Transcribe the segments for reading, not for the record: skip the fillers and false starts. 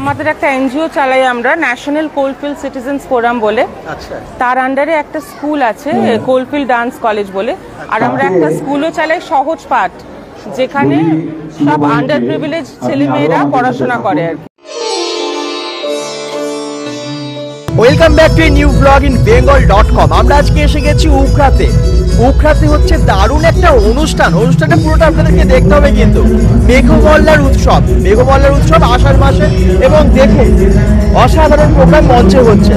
আমাদের একটা এনজিও চালাই আমরা, ন্যাশনাল কোলফিল্ড সিটিজেন্স ফোরাম বলে। আচ্ছা। তার আন্ডারে একটা স্কুল আছে কোলফিল্ড ডান্স কলেজ বলে, আর আমরা একটা স্কুলও চালাই সহজ পাঠ, যেখানে সব আন্ডার প্রিভিলেজ ছেলে মেয়েরা পড়াশোনা করে আর কি। Welcome back to a new blog in bengal.com। আমরা আজকে এসে গেছি উখড়াতে। উখড়াতে হচ্ছে দারুণ একটা অনুষ্ঠানটা পুরোটা আপনাদেরকে দেখতে হবে, কিন্তু মেঘমল্লার উৎসব আষাঢ় মাসে, এবং দেখুন অসাধারণ প্রোগ্রাম মঞ্চে হচ্ছে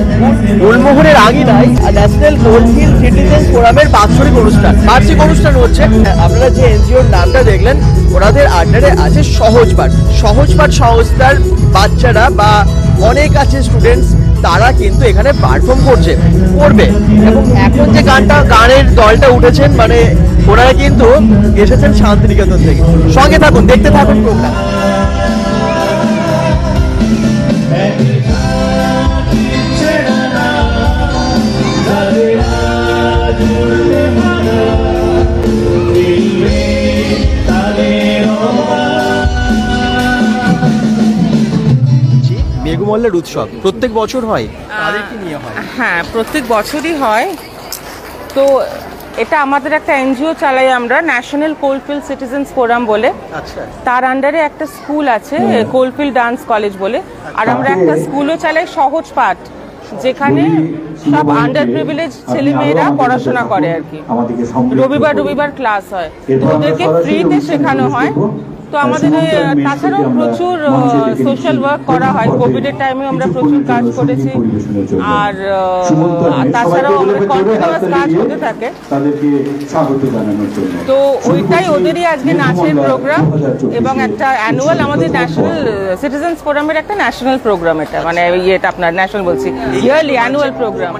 গুলমোহরের আঙিনায় ন্যাশনাল কোলফিল্ড সিটিজেন্স ফোরামের বার্ষিক অনুষ্ঠান হচ্ছে। আপনারা যে এনজিওর নামটা দেখলেন, ওনাদের আন্ডারে আছে সহজ পাঠ সংস্থার বাচ্চারা বা অনেক আছে স্টুডেন্টস, তারা কিন্তু এখানে পারফর্ম করবে। এবং এখন যে গানের দলটা উঠেছেন, মানে ওনারা কিন্তু এসেছেন শান্তিনিকেতন থেকে। সঙ্গে থাকুন, দেখতে থাকুন প্রোগ্রাম। মেঘমল্লার উৎসব প্রত্যেক বছর হয়, তাদেরকে নিয়ে হয়? হ্যাঁ, প্রত্যেক বছরই হয়। তো এটা আমাদের একটা এনজিও চালাই আমরা, ন্যাশনাল কোলফিল্ড সিটিজেন্স ফোরাম বলে। আচ্ছা। তার আন্ডারে একটা স্কুল আছে কোলফিল্ড ডান্স কলেজ বলে, আর আমরা একটা স্কুলও চালাই সহজ পাঠ, যেখানে সব আন্ডার প্রিভিলেজ ছেলে মেয়েরা পড়াশোনা করে আর কি। রবিবার ক্লাস হয়, তো ওদেরকে ফ্রিতে শেখানো হয়। তো আমাদের তাছাড়াও প্রচুর সোশ্যাল ওয়ার্ক করা হয়। কোভিডের টাইমে আমরা প্রচুর কাজ করেছি, আর তাছাড়াও আমাদের কন্টিনিউয়াস কাজ হতে থাকে। তো ওইটাই ওদেরই আজকে নাচের প্রোগ্রাম, এবং একটা অ্যানুয়াল আমাদের ন্যাশনাল সিটিজেন্স ফোরামের একটা ন্যাশনাল প্রোগ্রাম। এটা মানে ইয়েটা আপনার ন্যাশনাল বলছি, ইয়ারলি অ্যানুয়াল প্রোগ্রাম।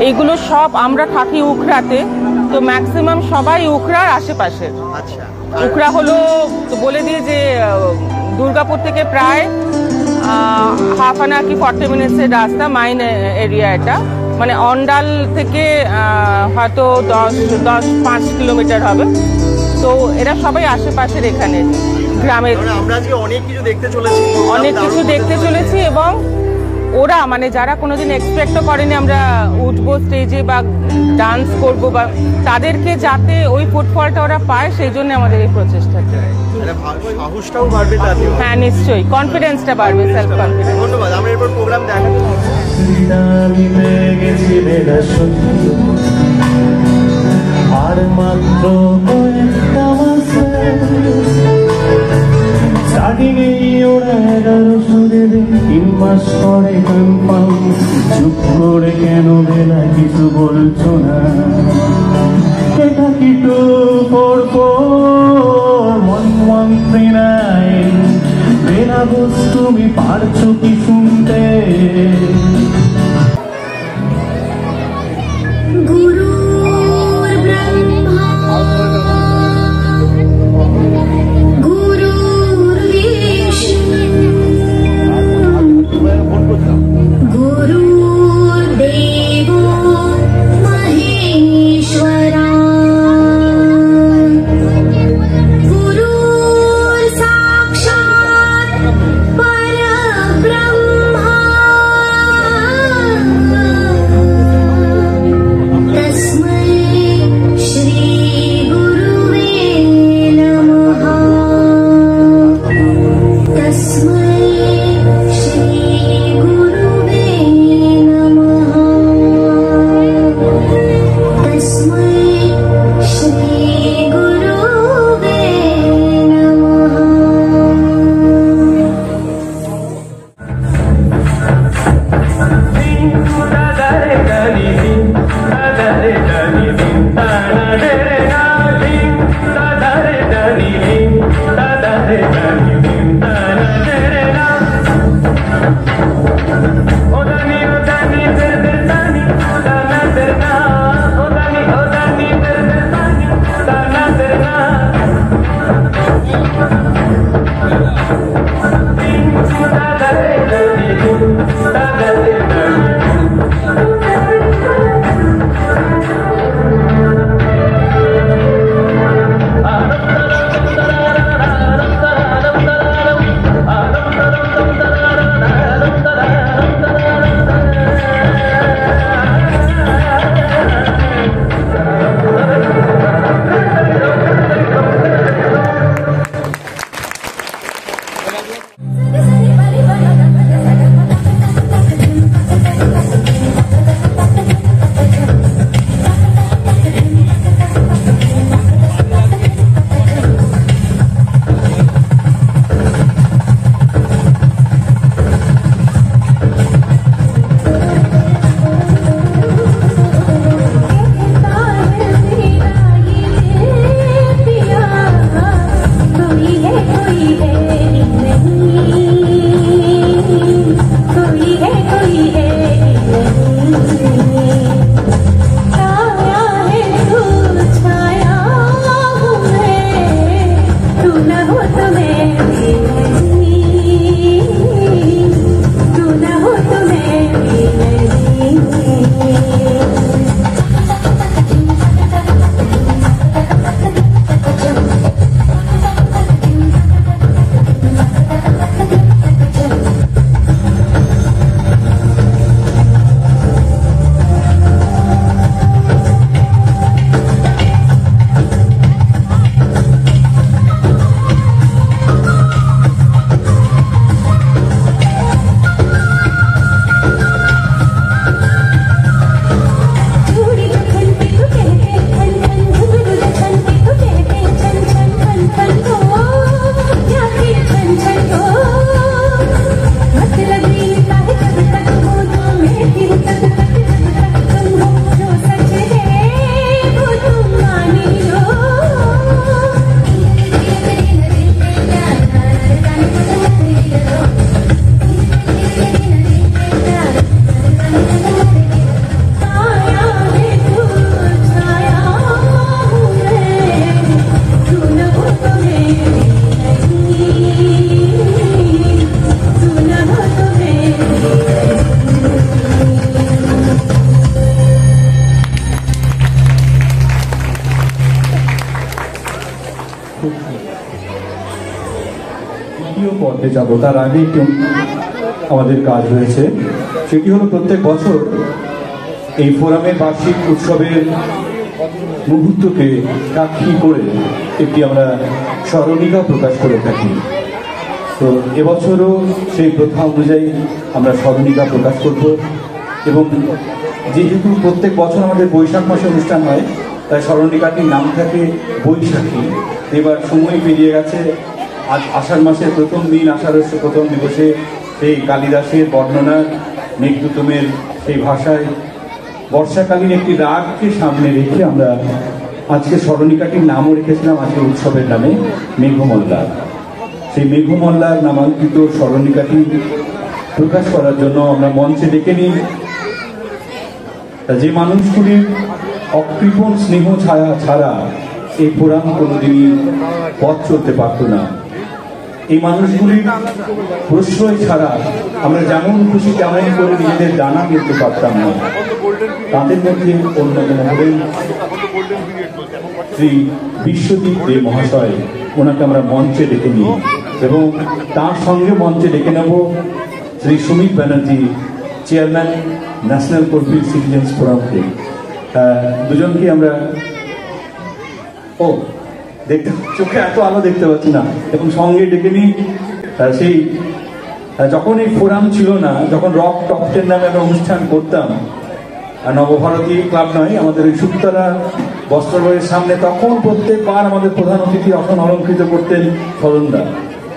এইগুলো সব আমরা থাকি উখড়াতে, তো ম্যাক্সিমাম সবাই উখড়ার আশেপাশে। আচ্ছা। উখড়া হলো বলে দিয়ে যে দুর্গাপুর থেকে প্রায় হাফ অ্যান আওয়ার কি 40 মিনিটসের রাস্তা, মাইন এরিয়া এটা। মানে অন্ডাল থেকে হয়তো 10-5 কিলোমিটার হবে। তো এরা সবাই আশেপাশের এখানে গ্রামের। আমরা আজকে অনেক কিছু দেখতে চলেছি, এবং ওরা মানে যারা কোনোদিন এক্সপেক্টও করেনি আমরা উঠবো স্টেজে বা ডান্স করব, বা তাদেরকে যাতে ওই ফুটফলটা ওরা পায়, সেই জন্য আমাদের এই প্রচেষ্টা। সাহসটাও বাড়বে, হ্যাঁ নিশ্চয়ই, কনফিডেন্সটা বাড়বে, সেলফ কনফিডেন্স। ধন্যবাদ। আমরা এরপর প্রোগ্রাম দেখাবো। আর মাত্র চুপ করে কেন বেলা কিছু বলছো না? এটা কি মন্ত্রী নাই বেলা বস, তুমি পারছো কি শুনতে? পথে যাব। তার আগে একটু আমাদের কাজ রয়েছে, সেটি হলো প্রত্যেক বছর এই ফোরামের বার্ষিক উৎসবের মুহূর্তকে সাক্ষী করে একটি আমরা স্মরণিকা প্রকাশ করে থাকি। তো এবছরও সেই প্রথা অনুযায়ী আমরা স্মরণিকা প্রকাশ করব, এবং যেহেতু প্রত্যেক বছর আমাদের বৈশাখ মাসে অনুষ্ঠান হয়, তাই স্মরণিকাটির নাম থাকে বৈশাখী। এবার সময় পেরিয়ে গেছে, আজ আষাঢ় মাসের প্রথম দিন, আষাঢ়স্য প্রথম দিবসে সেই কালিদাসের বর্ণনা, মেঘদূতমের সেই ভাষায় বর্ষাকালীন একটি রাগকে সামনে রেখে আমরা আজকে স্মরণিকাটির নামও রেখেছিলাম আজকে উৎসবের নামে মেঘমল্লার। সেই মেঘমল্লার নামাঙ্কিত স্মরণিকাটি প্রকাশ করার জন্য আমরা মঞ্চে ডেকে নিই যে মানুষগুলির অকৃপণ স্নেহ ছায়া ছাড়া এই ফোরাম কোনোদিনই পথ চলতে পারত না। এই মানুষগুলির প্রশ্রয় ছাড়া আমরা যেমন খুশি তেমন করে নিজেদের ডানা মেলতে পারতাম না। তাদের মধ্যে অন্যতম হলেন শ্রী বিশ্বজিৎ দে মহাশয়। ওনাকে আমরা মঞ্চে ডেকে নিই এবং তার সঙ্গে মঞ্চে ডেকে নেব Shri Sumit Banerjee, chairman national coalfield citizens ফোরামকে। দুজনকে আমরা দেখতে, চোখে এত আলো দেখতে পাচ্ছি না, এবং সঙ্গে ডেকে নিই সেই যখন এই ফোরাম ছিল না, যখন রক টপ 10 নামে আমরা অনুষ্ঠান করতাম, নবভারতী ক্লাব নয়, আমাদের ওই সুক্তারা বস্ত্রালয়ের সামনে, তখন প্রত্যেকবার আমাদের প্রধান অতিথি আসন অলঙ্কৃত করতেন স্মরণদা।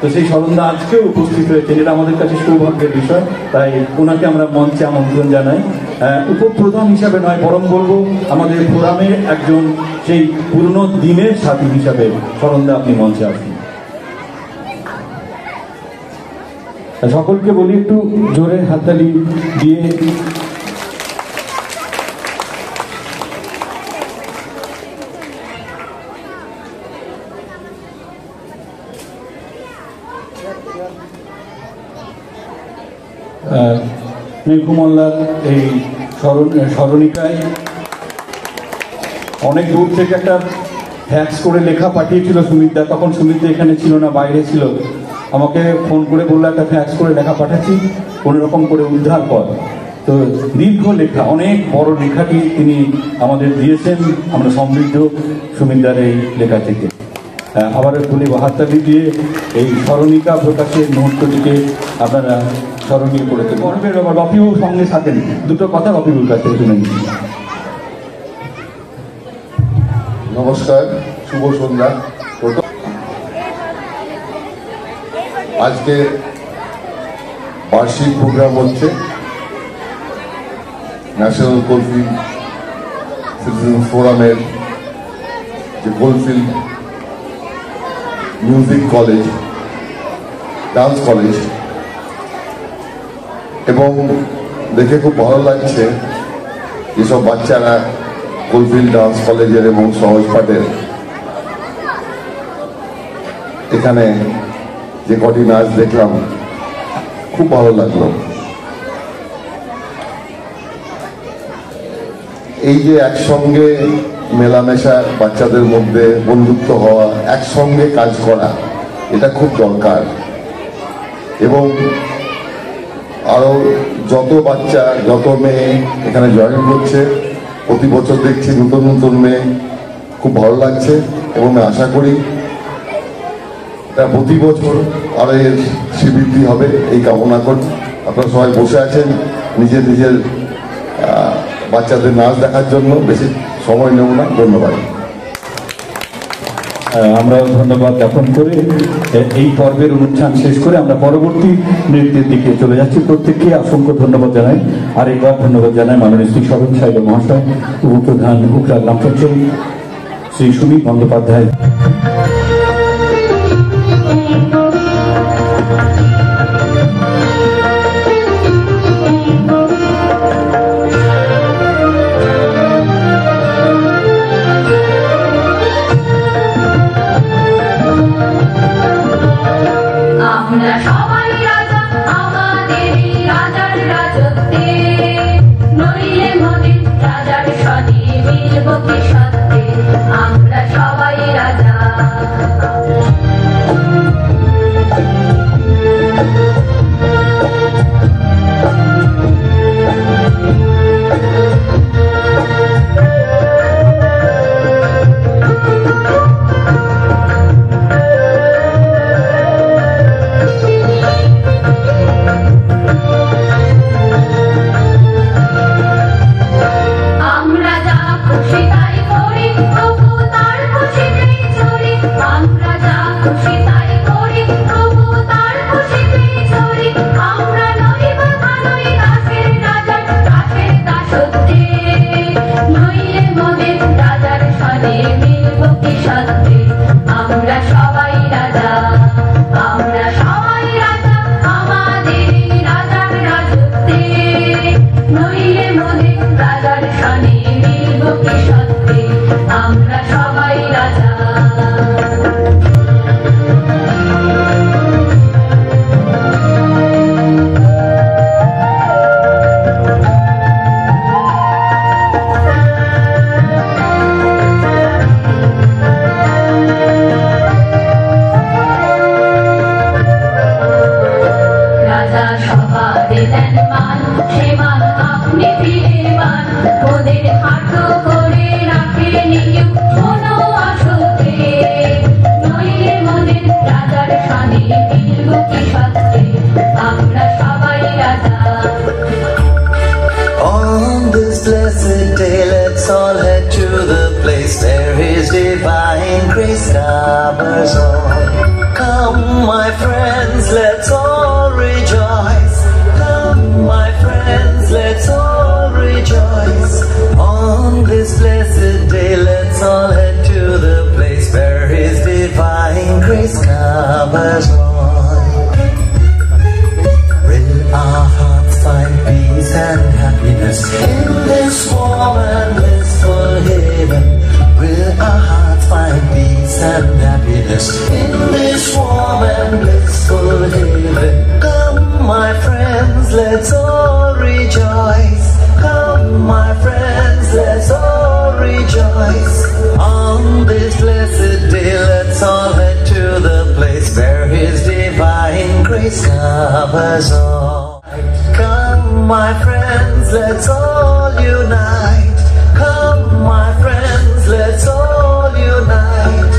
তো সেই স্মরণদা আজকেও উপস্থিত হয়েছে, যেটা আমাদের কাছে সৌভাগ্যের বিষয়। তাই ওনাকে আমরা মঞ্চে আমন্ত্রণ জানাই, উপপ্রধান হিসাবে নয়, বরং বলবো আমাদের ফোরামের একজন সেই পুরনো দিনের সাথী হিসাবে। স্মরণদা, আপনি মঞ্চে আসুন। সকলকে বলি একটু জোরে হাততালি দিয়ে মেঘমল্লার এই স্মরণিকায় অনেক দূর থেকে একটা ফ্যাক্স করে লেখা পাঠিয়েছিল সুমিতদা। তখন সুমিতদা এখানে ছিল না, বাইরে ছিল। আমাকে ফোন করে বললো একটা ফ্যাক্স করে লেখা পাঠাচ্ছি, কোনো রকম করে উদ্ধার কর। তো দীর্ঘ লেখা, অনেক বড় লেখাটি তিনি আমাদের দিয়েছেন। আমরা সমৃদ্ধ সুমিতদার এই লেখা থেকে। আবার বলি, হাততালি দিয়ে এই স্মরণিকা প্রকাশের মুহূর্তটিকে আপনারা স্মরণীয় করেছেন। গর্বের ব্যাপার, বাপিবাবু সঙ্গে থাকেন, দুটো কথা বাপিবাবুর কাছ থেকে শুনে নিচ্ছি। নমস্কার, শুভ সন্ধ্যা। আজকে বার্ষিক প্রোগ্রাম হচ্ছে ন্যাশনাল কোলফিল্ড সিটিজেন্স ফোরামের যে coalfield music college, dance college, এবং দেখে খুব ভালো লাগছে যেসব বাচ্চারা কোলফিল্ড ডান্স কলেজের এবং সহজপাঠের এখানে যে কটি নাচ দেখলাম, খুব ভালো লাগলো। এই যে একসঙ্গে মেলামেশা, বাচ্চাদের মধ্যে বন্ধুত্ব হওয়া, একসঙ্গে কাজ করা, এটা খুব দরকার। এবং আরো যত বাচ্চা, যত মেয়ে এখানে জয়েন করছে, প্রতি বছর দেখছি নতুন নতুন মেয়ে, খুব ভালো লাগছে। এবং আমি আশা করি প্রতি বছর আরো এর শ্রীবৃদ্ধি হবে, এই কামনা করি। আপনারা সবাই বসে আছেন নিজের নিজের বাচ্চাদের নাচ দেখার জন্য, বেশি সময় নেব না। ধন্যবাদ। আমরাও ধন্যবাদ জ্ঞাপন করে এই পর্বের অনুষ্ঠান শেষ করে আমরা পরবর্তী নৃত্যের দিকে চলে যাচ্ছি। প্রত্যেককে অসংখ্য ধন্যবাদ জানাই। আর একবার ধন্যবাদ জানাই মাননীয় শ্রী স্মরণ সাহেব মহাশয়, উপপ্রধান উকরা গ্রাম পঞ্চায়েত শ্রী সুমিত বন্দ্যোপাধ্যায়। আমরা সবাই রাজা, আমাদের রাজার রাজত্বে, নইলে মোদের রাজার সনে মিলব কি সত্যে। আমরা সবাই রাজা। মিলব কি সত্যি আমরা সবাই রাজা Come, my friends, let's all rejoice. Come, my friends, let's all rejoice. On this blessed day, let's all head to the place where His divine grace covers all. Will our hearts find peace and happiness in this warm and blissful haven? Will our hearts find peace and happiness in this warm and blissful haven? Come, my friends, let's all rejoice. Come, my friends, let's all rejoice. On this blessed day, let's all head to the place where His divine grace covers all. Come, my friends, let's all unite. Come, my friends, let's all unite.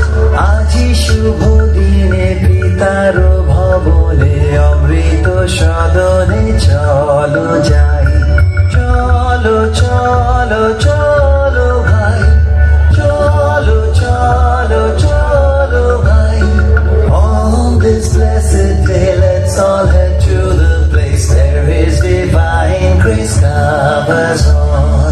Aji shubho dine pitaro bhavone amrito sadone chalo jai. Chalo, chalo, chalo bhai. Chalo, chalo, chalo bhai. On this blessed day, let's all head to the place where His divine grace covers all.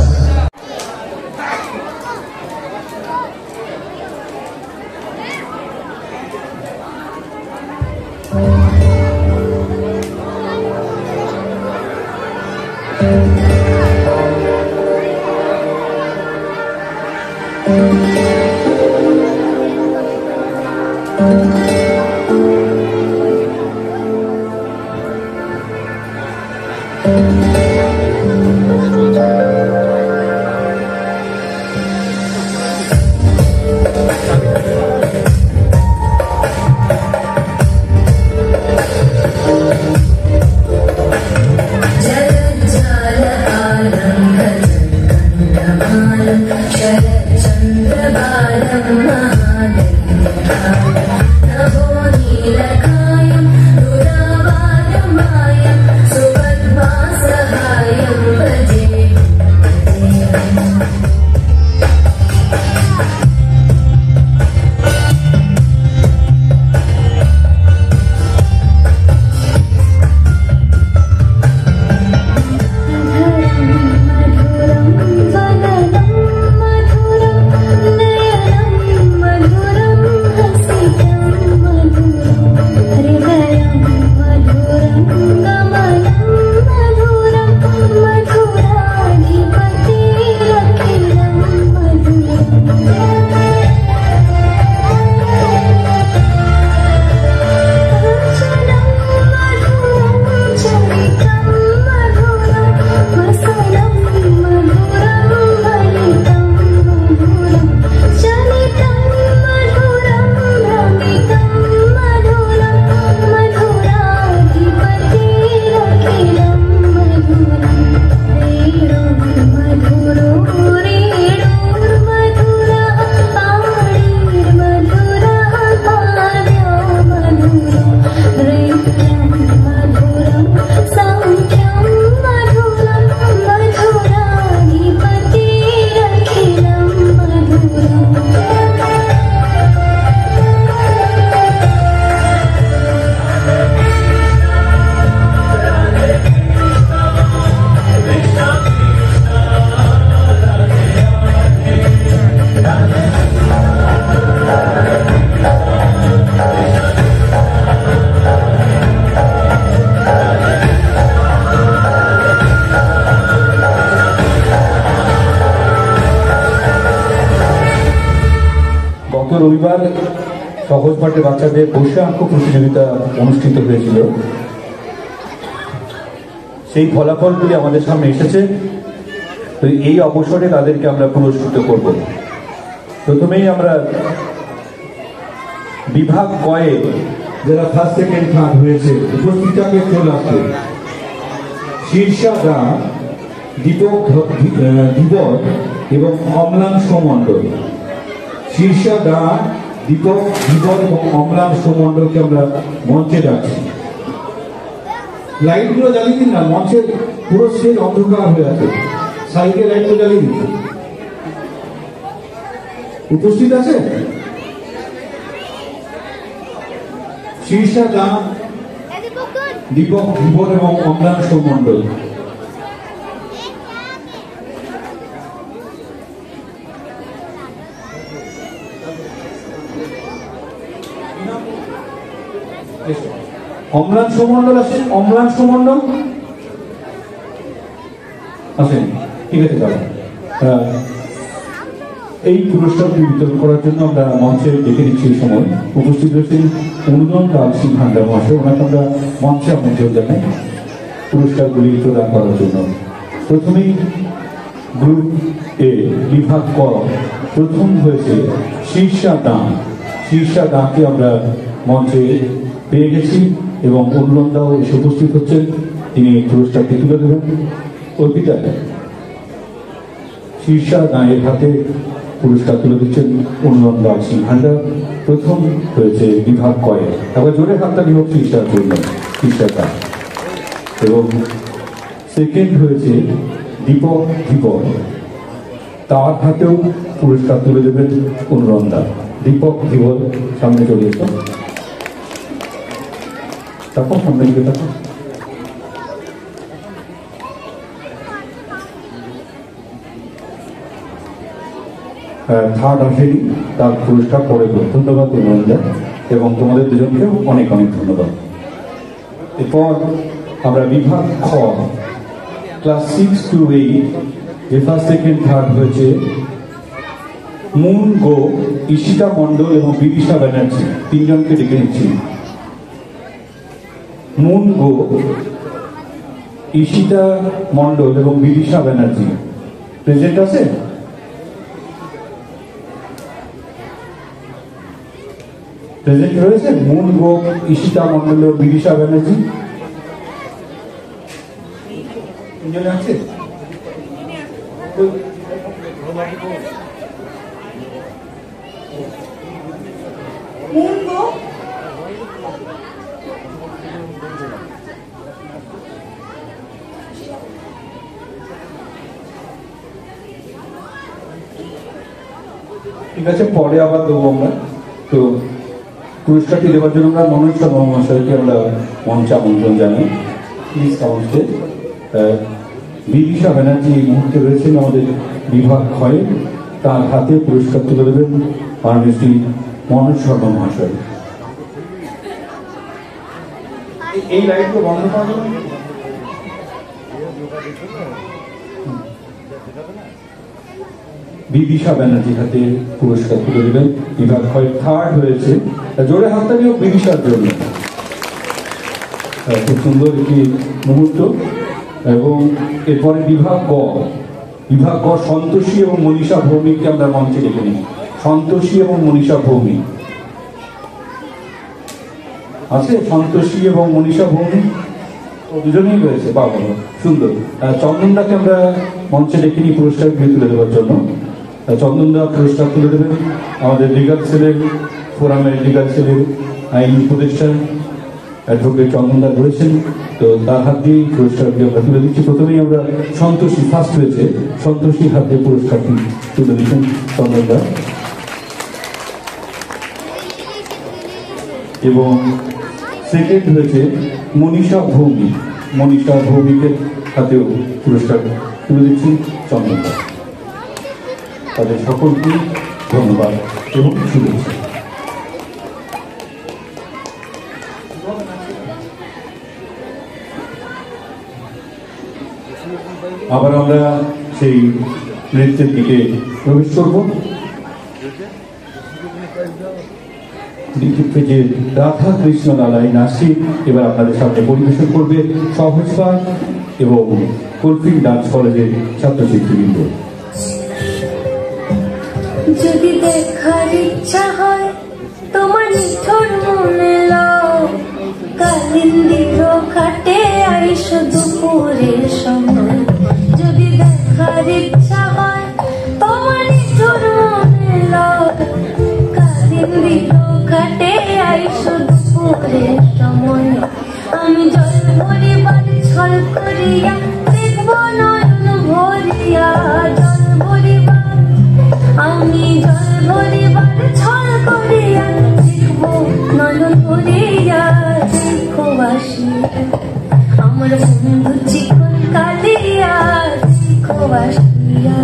मधुरम গত রবিবার সহজ পাঠে বাচ্চাদের বসে আঁকো প্রতিযোগিতা অনুষ্ঠিত হয়েছিল। সেই ফলাফলগুলি আমাদের সামনে এসেছে। তো এই অবসরে তাদেরকে আমরা পুরস্কৃত করব। প্রথমেই আমরা বিভাগ কয়ে যারা ফার্স্ট সেকেন্ড থার্ড হয়েছে উপস্থিতকে চলে আসবে। শীর্ষা দা, দীপক ধীবর এবং অম্লাংশ মণ্ডল। শীর্ষা দা, দীপক ধীবর এবং অম্লাংশ মণ্ডলকে আমরা মঞ্চে ডাকছি। লাইটগুলো জ্বালিয়ে দিন না, মঞ্চের পুরো স্টেজ অন্ধকার হয়ে আছে। সাইডে লাইটগুলো জ্বালিয়ে দিন। উপস্থিত আছে শীর্ষা দা, দীপক ধীবর এবং অম্লাংশ মণ্ডল। অম্লাংশ মণ্ডল আসেন, অম্লাংশ মণ্ডল আসেন, ঠিক আছে দাদা। এই পুরস্কারটি বিতরণ করার জন্য আমরা মঞ্চে ডেকে দিচ্ছি। এই সময় উপস্থিত রয়েছেন অনুদন লাল সিং ভান্ডার মহাশয়, ওনাকে আমরা মঞ্চে আমন্ত্রণ জানাই পুরস্কারগুলি প্রদান করার জন্য। প্রথমেই গ্রুপ এ বিভাগ ক প্রথম হয়েছে শীর্ষা দাম। শীর্ষা দামকে আমরা মঞ্চে পেয়ে গেছি এবং অনুনন্দাও এসে উপস্থিত হচ্ছেন, তিনি পুরস্কারটি তুলে দেবেন। অর্পিতা শীর্ষা দাঁয়ের হাতে পুরস্কার তুলে দিচ্ছেন অনুনন্দা সিং ভান্ডার। প্রথম হয়েছে বিভাগ কয়ে, তারপর জোরে হাততালি হোক শীর্ষার জন্য, শীর্ষা দাঁ। এবং সেকেন্ড হয়েছে দীপক ধীবর, তার হাতেও পুরস্কার তুলে দেবেন অনুনন্দা। দীপক ধীবর সামনে চলে এসো, তারপর সামনে দিকে থাকো। থার্ড আসেনি, তার পুরস্কার পরে। ধন্যবাদ অনুনন্দা এবং তোমাদের দুজনকেও অনেক অনেক ধন্যবাদ। এরপর আমরা বিভাগ খ ক্লাস 6 to 8 যে ফার্স্ট সেকেন্ড থার্ড হয়েছে মুন গো, ঈশিতা মণ্ডল এবং বিদিশা ব্যানার্জি, তিনজনকে ডেকে নিচ্ছি। মুন গো, ঈশিতা মণ্ডল এবং বিদিশা ব্যানার্জি প্রেজেন্ট আছে? প্রেজেন্ট রয়েছে মুন গো, ঈশিতা মণ্ডল ও বিদিশা ব্যানার্জি তিনজনে আছে? ঠিক আছে, পরে আবার দেবো আমরা। তো পুরস্কারটি দেওয়ার জন্য আমরা মনোজ শর্মা মহাশয়কে আমরা মঞ্চে আমন্ত্রণ জানাই। Please council. বিদিশা ব্যানার্জি এই মুহূর্তে রয়েছেন আমাদের বিভাগ ক্ষয়ে, তার হাতে পুরস্কার তুলে দেবেন মাননীয় শ্রী মনোজ শর্মা মহাশয়। এই লাইটগুলো বন্ধ করা যাবে? বিদিশা ব্যানার্জি হাতে পুরস্কার তুলে দেবেন বিভাগ ক্ষয়। থার্ড হয়েছে, জোরে হাততালি হোক বিদিশার জন্য। খুব সুন্দর একটি মুহূর্ত। এবং এরপরে বিভাগ গ, বিভাগ গ সন্তোষী এবং মনীষা ভৌমিককে আমরা মঞ্চে ডেকে নিই। সন্তোষী এবং মনীষা ভৌমিক আছে? সন্তোষী এবং মনীষা ভৌমিক দুজনেই রয়েছে, বাবা সুন্দর। চন্দনদাকে আমরা মঞ্চে ডেকে নিই পুরস্কার তুলে দেওয়ার জন্য। চন্দনদা পুরস্কার তুলে দেবেন আমাদের লিগাল সেলের, ফোরামের লিগাল সেলের আইন উপদেষ্টা অ্যাডভোকেট চন্দনদা রয়েছেন। তো তার হাত দিয়েই পুরস্কারটি আমরা তুলে দিচ্ছি। প্রথমেই আমরা সন্তোষী, ফার্স্ট হয়েছে সন্তোষীর হাতে পুরস্কারটি তুলে দিচ্ছেন চন্দনদা। এবং সেকেন্ড হয়েছে মনীষা ভৌমিক, মনীষা ভৌমিকের হাতেও পুরস্কার তুলে দিচ্ছি চন্দনদা। তাদের সকলকে ধন্যবাদ এবং শুভেচ্ছা। আবার আমরা সেই নৃত্যের দিকে প্রবেশ করব। যে রাধা কৃষ্ণ লালাই নাচটি এবার আপনাদের সামনে পরিবেশন করবে সহজ পাঠ এবং কলফিন ডান্স কলেজের ছাত্রছাত্রীবৃন্দ। যদি দেখার ইচ্ছা হয় তোমার নিঠুর মনে লাও, কালিন্দির ঘাটে আইসো দুপুরের সময়। যদি দেখার ইচ্ছা হয় তোমার নিঠুর মনে লাও, কালিন্দির ঘাটে আইসো দুপুরের সময়। আমি জল ভরিবার ছল করিয়া দেখব নয়ন ভরিয়া, জল ভরিবার আমি জল ভরিবার ছল করিয়া দেখব নয়ন ভরিয়া। দেখো বাসিয়া আমার বন্ধু চিকন কালিয়া, দেখো বাসিয়া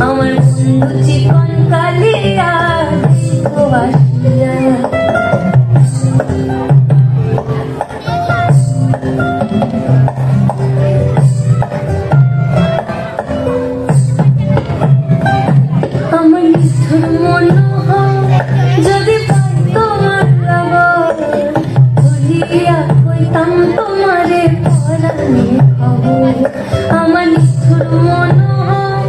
আমার বন্ধু চিকন কালিয়া, দেখো বাসিয়া। আমার নিঠুর মনোহর যদি পাই তোমার লাগর, ভুলিয়া কইতাম তোমারে পরাণে খবর। আমার নিঠুর মনোহর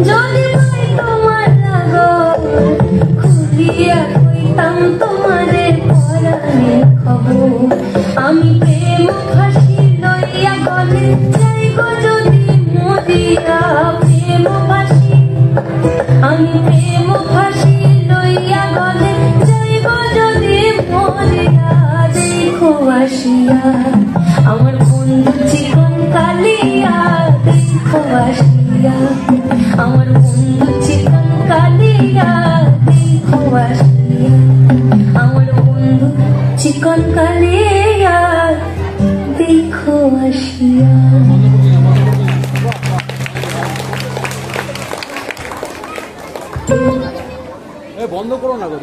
যদি পাই তোমার লাগর, ভুলিয়া কইতাম তোমারে পরাণে খবর। আমি প্রেম ফাঁসি লইয়া গলে যাইব যদি মরিয়া, প্রেম ফাঁসি আমি প্রেম ফাঁসি লইয়া গলে যাইব যদি মরিয়া। দেখো আসিয়া আমার বন্ধু চিকন কালিয়া, দেখো আসিয়া আমার বন্ধু চিকন কালিয়া, দেখো আসিয়া আমার বন্ধু চিকন কালিয়া, দেখো আসিয়া। বন্ধ করো না গো।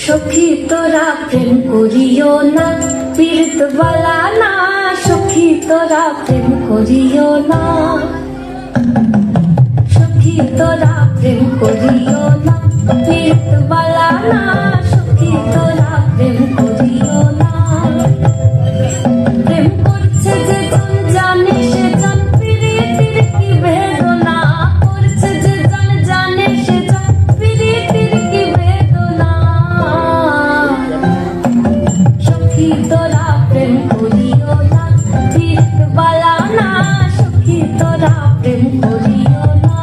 সখী তোরা প্রেম করিও না, পীড়িত বালা না। সখী তোরা প্রেম করিও না, সখী তোরা প্রেম করিও না, পীড়িত বালা না। সখী তোরা প্রেম করিও না। প্রেম করছে যে জন জানে সে জন পীড়িতির কি বেদনা, করছে যে জন জানে সে জন পীড়িতির কি বেদনা। সখী তোরা প্রেম করিও না, পীড়িত বালা না। সখী তোরা প্রেম করিও না।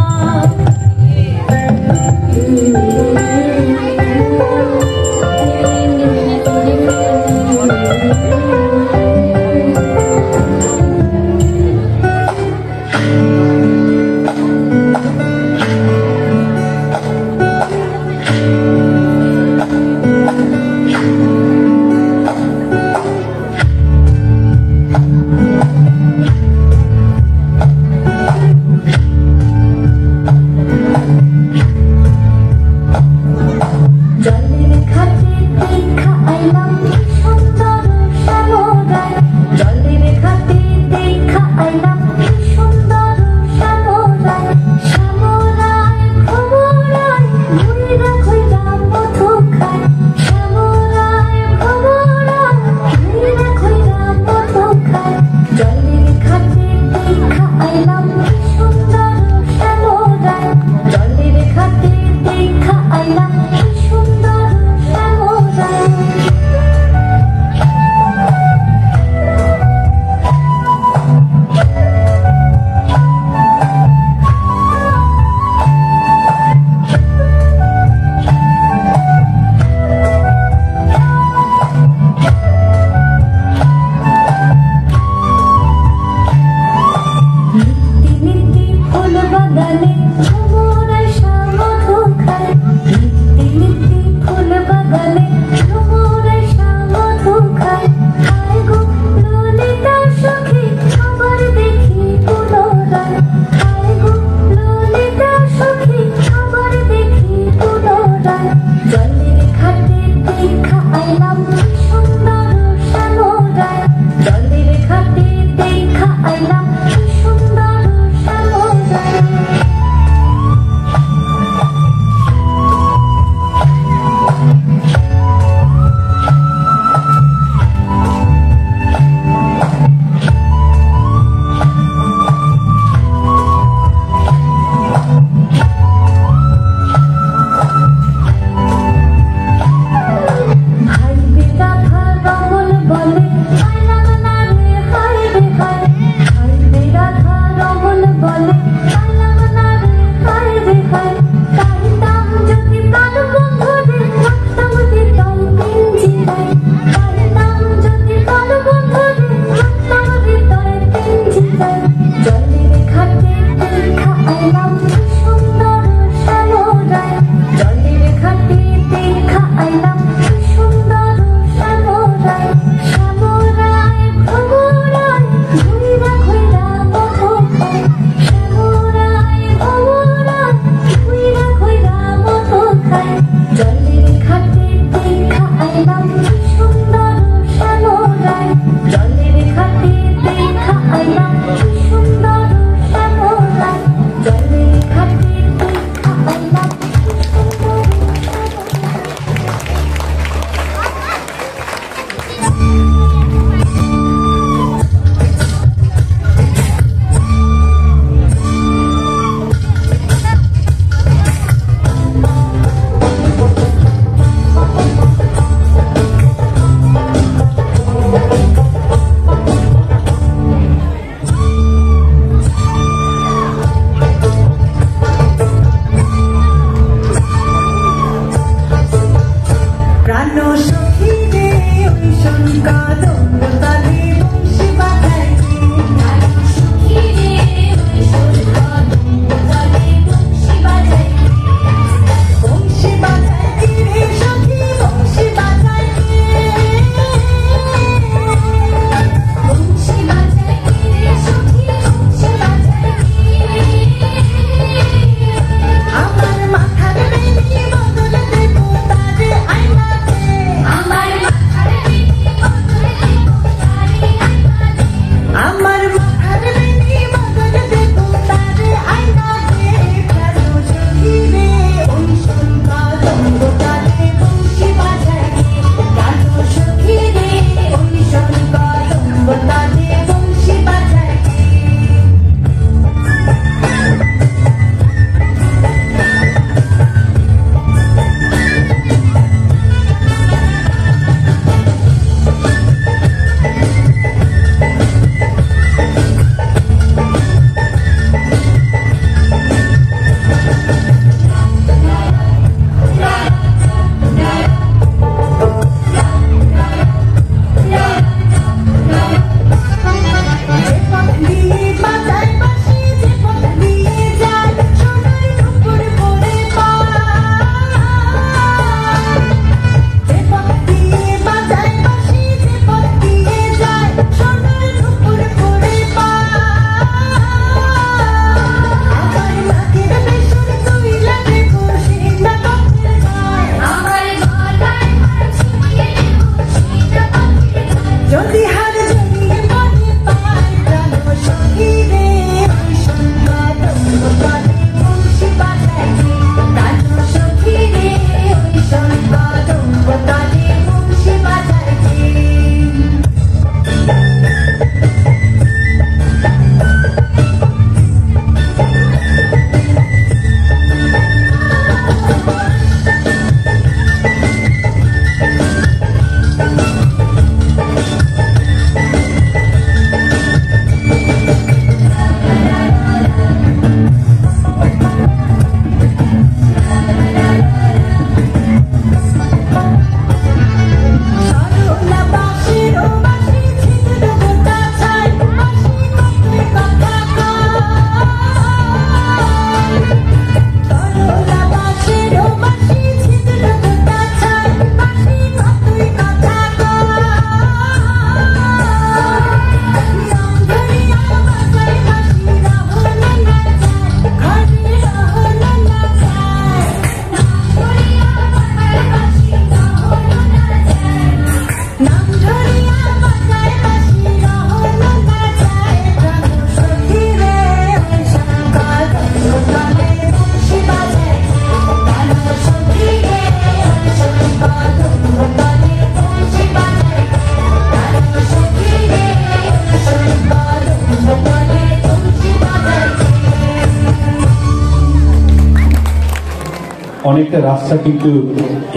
অনেকটা রাস্তা কিন্তু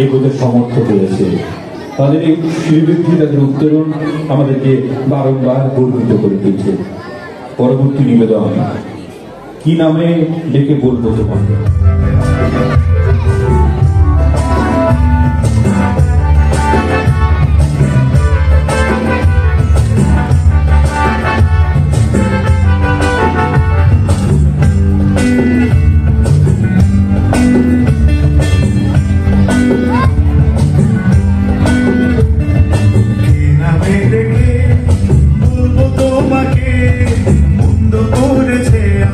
এগোতে সমর্থ করেছে। তাদের এই শ্রীবৃদ্ধি, তাদের উত্তরণ আমাদেরকে বারংবার গর্বিত করে দিয়েছে। পরবর্তী নিবেদন কি নামে ডেকে বলবো তোমাকে?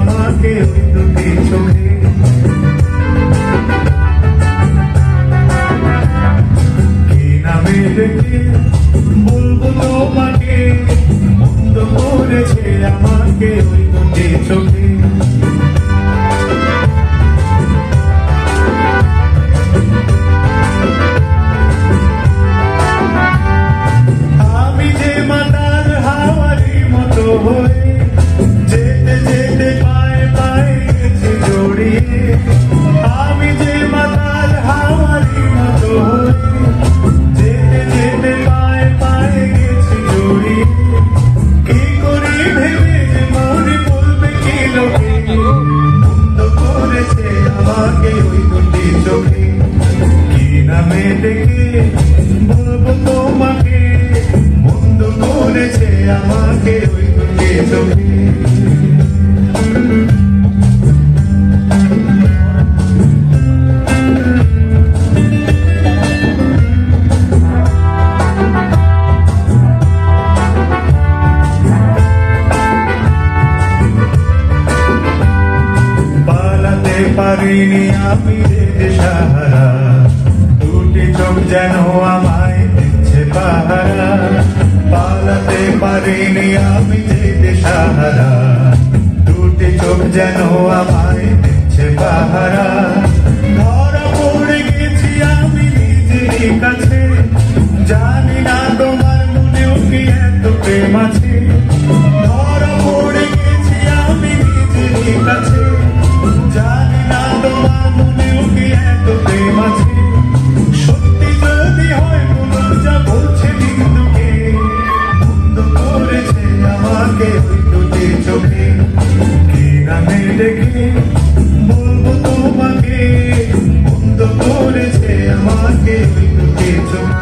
আমাকে ওই দুটি চোখে যেন আমায় দিচ্ছে পাহারা, পালাতে পারিনি আমি যে দিশাহারা। দুটি চোখ যেন আমায় দিচ্ছে পাহারা, ধরা পড়ে গেছি আমি নিজেরই কাছে। জানি না তোমার মনেও কি এত প্রেম আছে, ধরা পড়ে গেছি আমি নিজেরই কাছে। জানি না তোমার মনেও কি এত প্রেম আছে। সত্যি যদি হয় বলো যা বলছে বিন্দুকে, বন্ধ করেছে আমাকে ওই দুটি চোখে। কে নামে ডেকে বলবো তোমাকে, বন্ধ করেছে আমাকে ওই দুটি চোখে।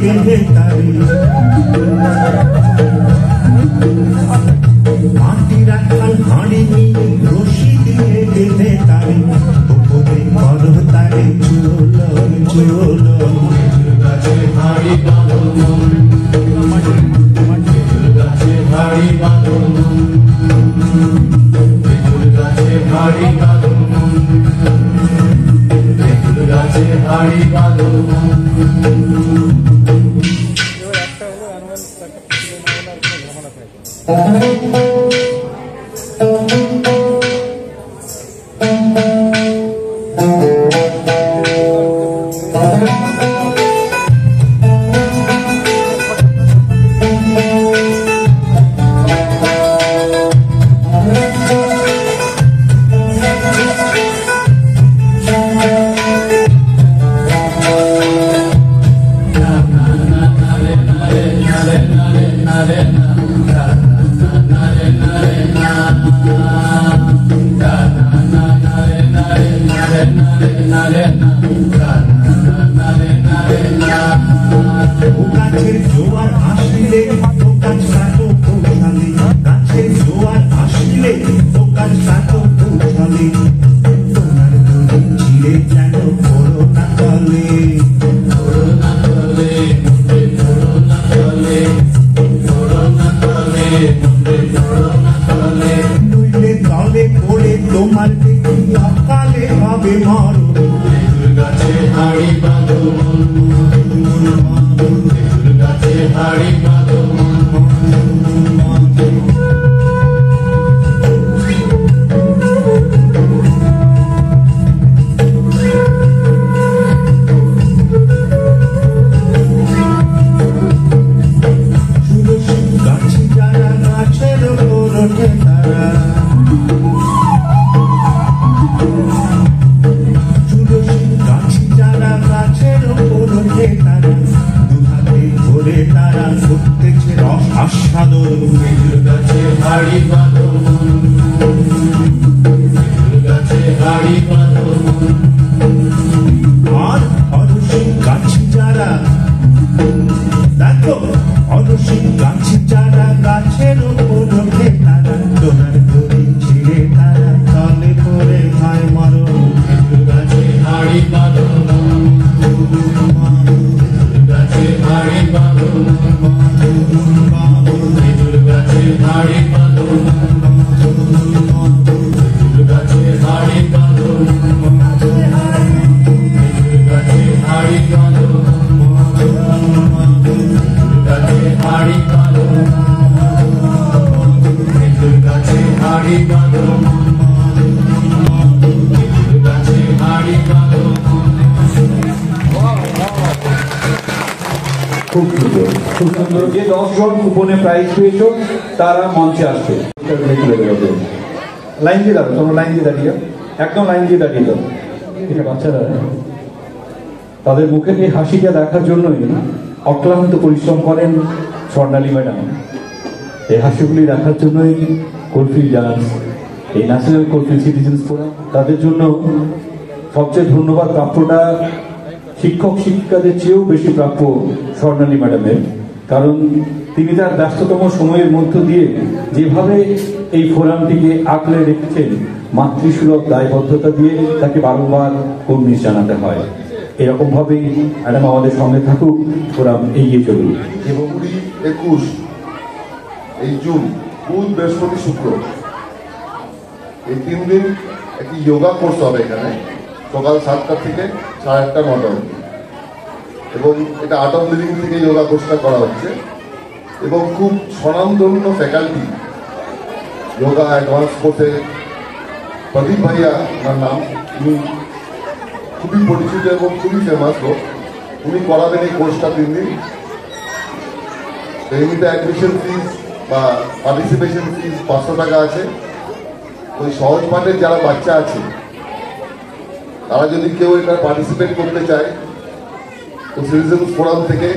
বেঁধে তারি মাটির একখান হাঁড়ি নিয়ে রশি দিয়ে বেঁধে তারি উপরে করো তারি চুলন চুলন গাছে হাঁড়ি বাঁধো গাছে হাঁড়ি বাঁধো গাছে হাঁড়ি বাঁধো গাছে হাঁড়ি বাঁধো গাছের জোয়ার আসলে ও গাছ কাটো পৌঁছালে গাছের জোয়ার আসলে ও গাছ কাটো পৌঁছালে তোমার দড়ি ছিঁড়ে যেন করোনা তলে করোনা তলে করোনা তলে করোনা তলে করোনা তলে নইলে তলে পড়ে তোমার দেখি অকালে হবে মরণ গাছে হাঁড়ি বাঁধো গাছে হাঁড়ি বাঁধো গাছ যারা গাছের ওপর ওঠে তারা গাছ যারা গাছের ওপর ওঠে তারা দুহাতে ধরে তারা করতেছে রস আস্বাদন গাছে হাঁড়ি বাঁধো গাছে হাঁড়ি বাঁধো আর অরসি গাছ যারা দেখো অরসি গাছ যারা গাছের ওপর ওঠে তারা তোমার দড়ি ছিঁড়ে তারা তলে পড়ে হয় মরণ গাছে হাঁড়ি বাঁধো গাছে হাঁড়ি বাঁধো গাছে হাঁড়ি বাঁধো গাছে হাঁড়ি বাঁধো গাছে হাঁড়ি বাঁধো গাছে হাঁড়ি বাঁধো গাছে হাঁড়ি বাঁধো গাছে হাঁড়ি বাঁধো। খুব সুন্দর খুব সুন্দর। যে 10 জন কুপনে প্রাইজ পেয়েছো তারা মঞ্চে আসবে। লাইন দিয়ে দাঁড়ো, তোমরা লাইন দিয়ে দাঁড়িয়ে একদম লাইন দিয়ে দাঁড়িয়ে দাও। এটা বাচ্চারা তাদের মুখের এই হাসিটা দেখার জন্যই অক্লান্ত পরিশ্রম করেন স্বর্ণালী ম্যাডাম। এই হাসিগুলি দেখার জন্যই কোলফিল্ড ডান্স, এই ন্যাশনাল কোলফিল্ড সিটিজেন্স ফোরাম, তাদের জন্য সবচেয়ে ধন্যবাদ প্রাপ্যটা শিক্ষক শিক্ষিকাদের চেয়েও বেশি প্রাপ্য স্বর্ণালী ম্যাডামের। কারণ তিনি তার ব্যস্ততম সময়ের মধ্য দিয়ে যেভাবে এই ফোরামটিকে আঁকড়ে রেখেছেন, মাতৃসুলভ দায়বদ্ধতা দিয়ে তাকে বারংবার কর্নিশ জানাতে হয়। এরকম ভাবেই ম্যাডাম আমাদের সঙ্গে থাকুক, ফোরাম এগিয়ে চলুন। এবং 21 এই জুন, বুধ বৃহস্পতি শুক্র, এই 3 দিন একটি যোগা কোর্স হবে এখানে সকাল 7টা থেকে 8:30 9টা অবধি। এবং এটা আর্ট অফ লিভিং থেকে যোগা কোর্সটা করা হচ্ছে এবং খুব স্বনামধন্য ফ্যাকাল্টি যোগা অ্যাডভান্স কোর্সে প্রদীপ ভাইয়া ওনার নাম, উনি খুবই পরিচিত এবং খুবই ফেমাস লোক। উনি করাবেন এই কোর্সটা 3 দিন। এমনিতে অ্যাডমিশন ফিস বা পার্টিসিপেশন ফিস 500 টাকা আছে। ওই সহজ পাঠের যারা বাচ্চা আছে তারা যদি কেউ এটা পার্টিসিপেট করতে চায় তো সিটিজেন্স ফোরাম থেকে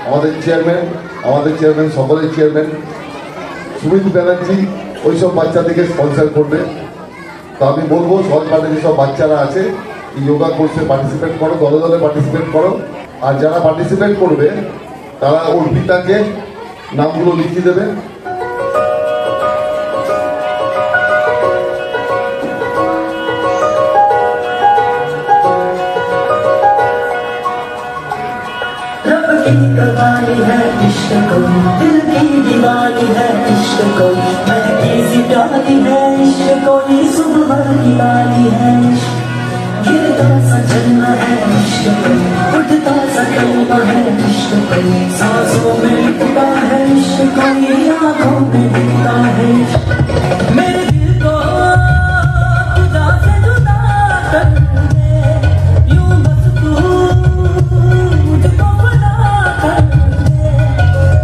আমাদের চেয়ারম্যান সকলের চেয়ারম্যান সুমিত ব্যানার্জি ওইসব বাচ্চাদেরকে স্পন্সর করবে। তো আমি বলবো সহজ পাঠে যেসব বাচ্চারা আছে এই যোগা কোর্সে পার্টিসিপেট করো, দলে দলে পার্টিসিপেট করো আর যারা পার্টিসিপেট করবে তারা অর্পিতাকে নামগুলো লিখিয়ে দেবে। दीवानी है इश्क कोई, दिल की दीवानी है इश्क कोई, महकी सी प्यारी है इश्क कोई, सुबह की वाली है इश्क, गिरता सा झरना है इश्क कोई, उठता सा कलमा है इश्क कोई, सांसों में लिखता है इश्क कोई, आंखों में दिखता है इश्क। मेरे दिल को खुदा से जुदा कर दे, यूं बस तू मुझको बना कर दे,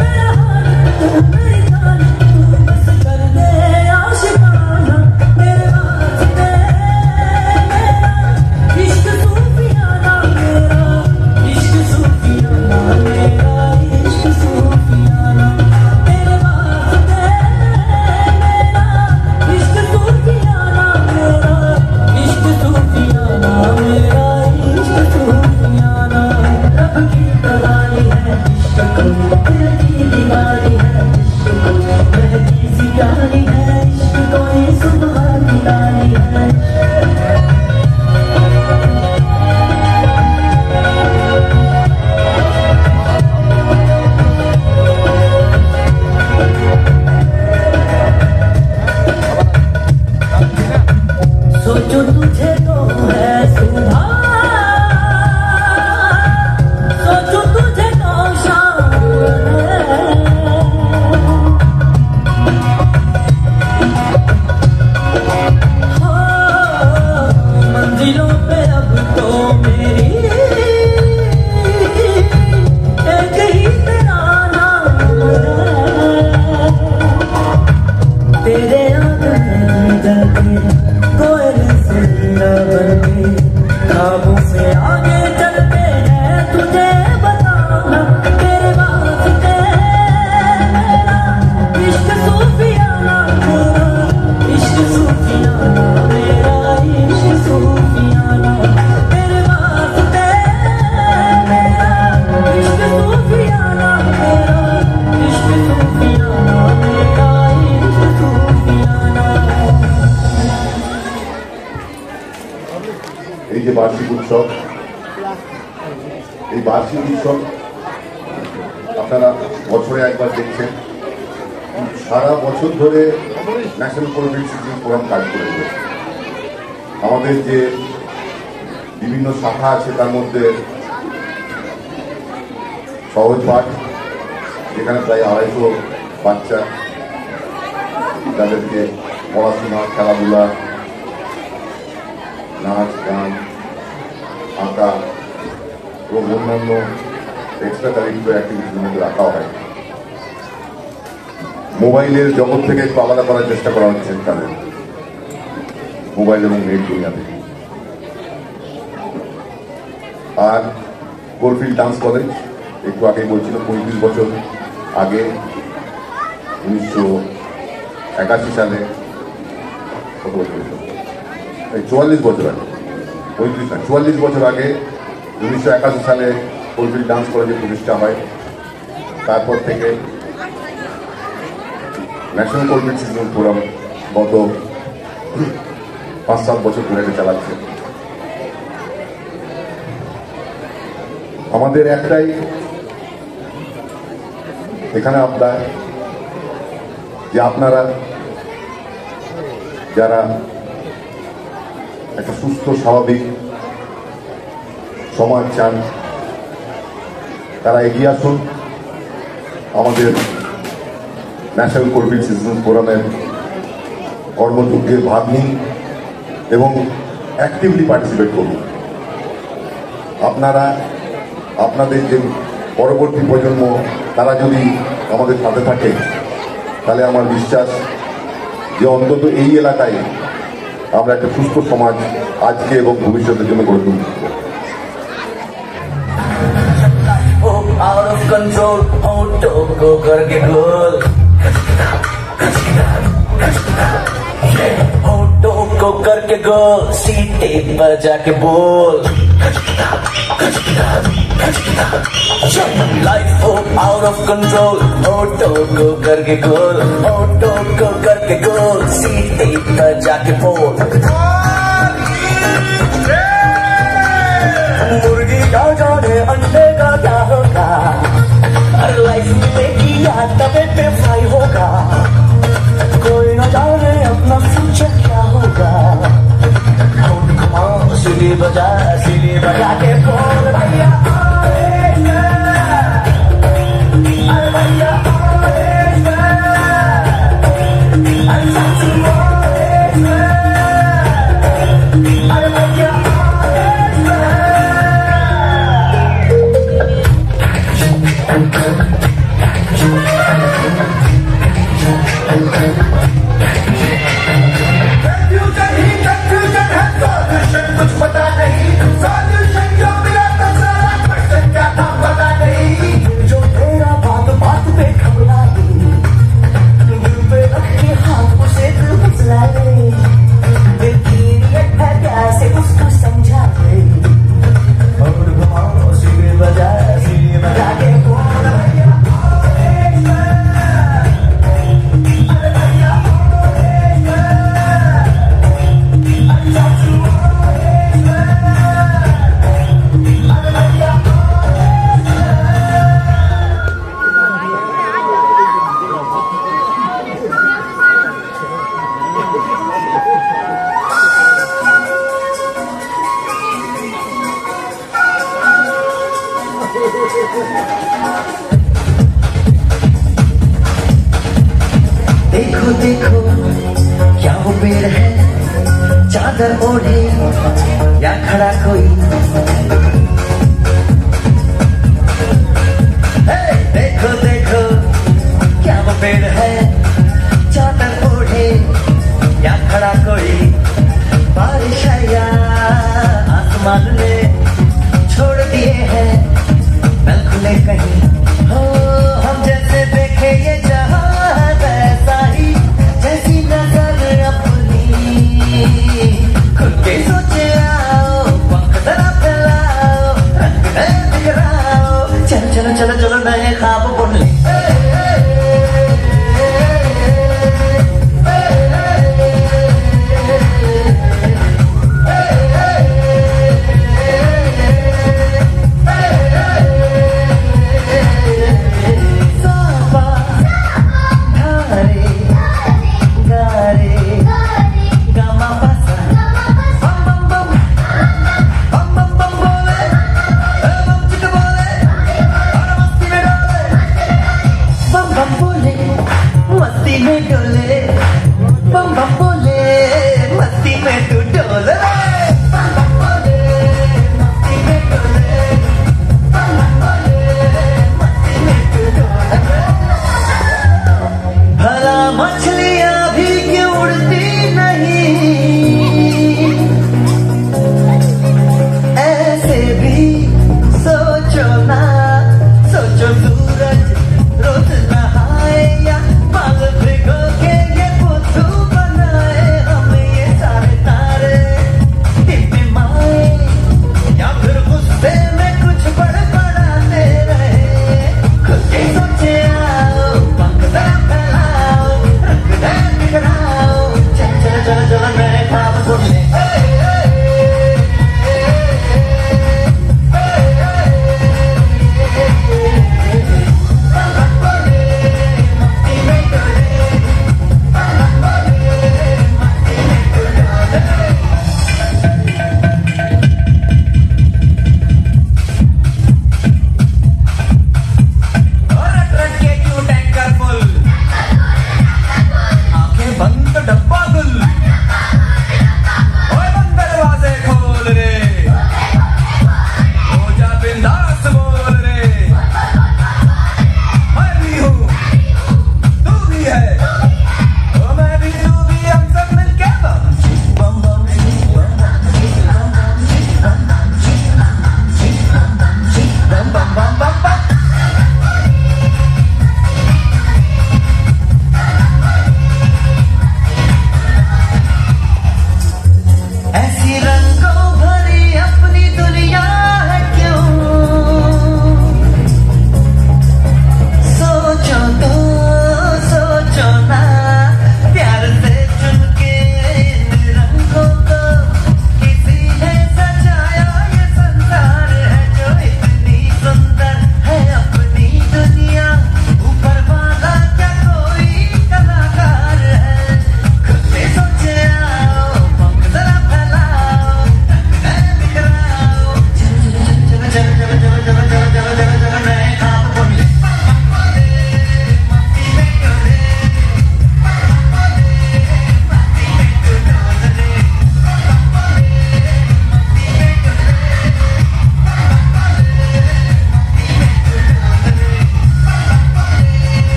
मेरा हाल तू मेरी जान तू बस कर दे आशिकाना, मेरे वास्ते मेरा इश्क सूफियाना, मेरा इश्क सूफियाना, मेरा इश्क सूफियाना, मेरे वास्ते मेरा इश्क सूफियाना, मेरा इश्क सूफियाना, मेरा इश्क सूफियाना। रब की कवाली है इश्क कोई, दिल की दीवानी है इश्क कोई, महकी सी प्यारी है इश्क कोई, सुबह की लाली है। सोचो तुझे तो है सुबह, सोचो तुझे तो शाम है, हो मंजिलों पे अब तो मेरी एक ही तेरा नाम है, तेरे आंगन जाके कोयल सुंदर बनके, ख्वाबों से आगे चलते हैं तुझे बताना, तेरे वास्ते मेरा इश्क सूफियाना, मेरा इश्क सूफियाना, मेरा इश्क सूफियाना, तेरे वास्ते मेरा इश्क सूफियाना, मेरा इश्क सूफियाना, मेरा इश्क सूफियाना। এই যে বার্ষিক উৎসব, এই বার্ষিক উৎসব আপনারা বছরে একবার দেখছেন, সারা বছর ধরে ন্যাশনাল কোঅর্ডিনেশন সিস্টেম প্রোগ্রাম কাজ করে যাচ্ছে। আমাদের যে বিভিন্ন শাখা আছে তার মধ্যে সহজ পাঠ, যেখানে প্রায় 250 বাচ্চা তাদেরকে পড়াশোনা, খেলাধুলা, নাচ, গান, আঁকা এবং অন্যান্য এক্সট্রা কারিকুলার অ্যাক্টিভিটির মধ্যে রাখা হয়। মোবাইলের জগৎ থেকে একটু আলাদা করার চেষ্টা করা হচ্ছে তাদের, মোবাইল এবং নেট দুনিয়া থেকে। আর কোলফিল্ড ডান্স কলেজ একটু আগেই বলছিল 35 বছর আগে 1981 সালে, কত বছর, 44 বছর আগে, 35 না 44 বছর আগে 1981 সালে কোলফিল্ড ডান্স কলেজের প্রতিষ্ঠা হয়। তারপর থেকে ন্যাশনাল কোঅর্ডিনেশন সিস্টেম ফোরাম গত 5-7 বছর ধরে এটা চালাচ্ছে। আমাদের একটাই এখানে আপনার যে আপনারা যারা একটা সুস্থ স্বাভাবিক সমাজ চান তারা এগিয়ে আসুন, আমাদের ন্যাশনাল কোঅর্ডিনেশন সিস্টেম ফোরামের কর্মযজ্ঞে ভাগ নিন এবং অ্যাক্টিভলি পার্টিসিপেট করুন। আপনারা আপনাদের যে পরবর্তী প্রজন্ম তারা যদি আমাদের সাথে থাকে তাহলে আমার বিশ্বাস যে অন্তত এই এলাকায় আমরা একটা সুস্থ সমাজ আজকে এবং ভবিষ্যতের জন্য গড়ে তুলব। Out of control, होठों को करके गोल, होठों को करके गोल, सीटे बजा के बोल, लाइफ हो आउट ऑफ कंट्रोल, ऑटो को करके गोल, ऑटो को करके गोल, सीधे पर जाके पोल। मुर्गी का जाने अंडे का क्या होगा, लाइफ मिलेगी या तवे पे फ्राई होगा, कोई न जाने अपना फ्यूचर क्या होगा। सीढ़ी बजा के बोल भैया कुछ पता नहीं, सॉल्यूशन जो मिला तो सारा क्वेश्चन क्या था पता नहीं। जो तेरा बात बात पे घबराए, दिल पे रख के हाथ उसे दिल बुझलाए, दिल की नीयत है कैसे उसको समझाए। और घुमाओ सीढ़ी बजा के बोल भैया देखो देखो क्या वो पेड़ है, चादर ओढ़े या खड़ा कोई। देखो देखो क्या वो पेड़ है, चादर ओढ़े या खड़ा कोई। बारिश या आसमान ने छोड़ दिए हैं नल खुले कहीं। हो हम जैसे देखे ये जहां वैसा ही, जैसी नजर अपनी खुद के सोचे आओ, वक्त जरा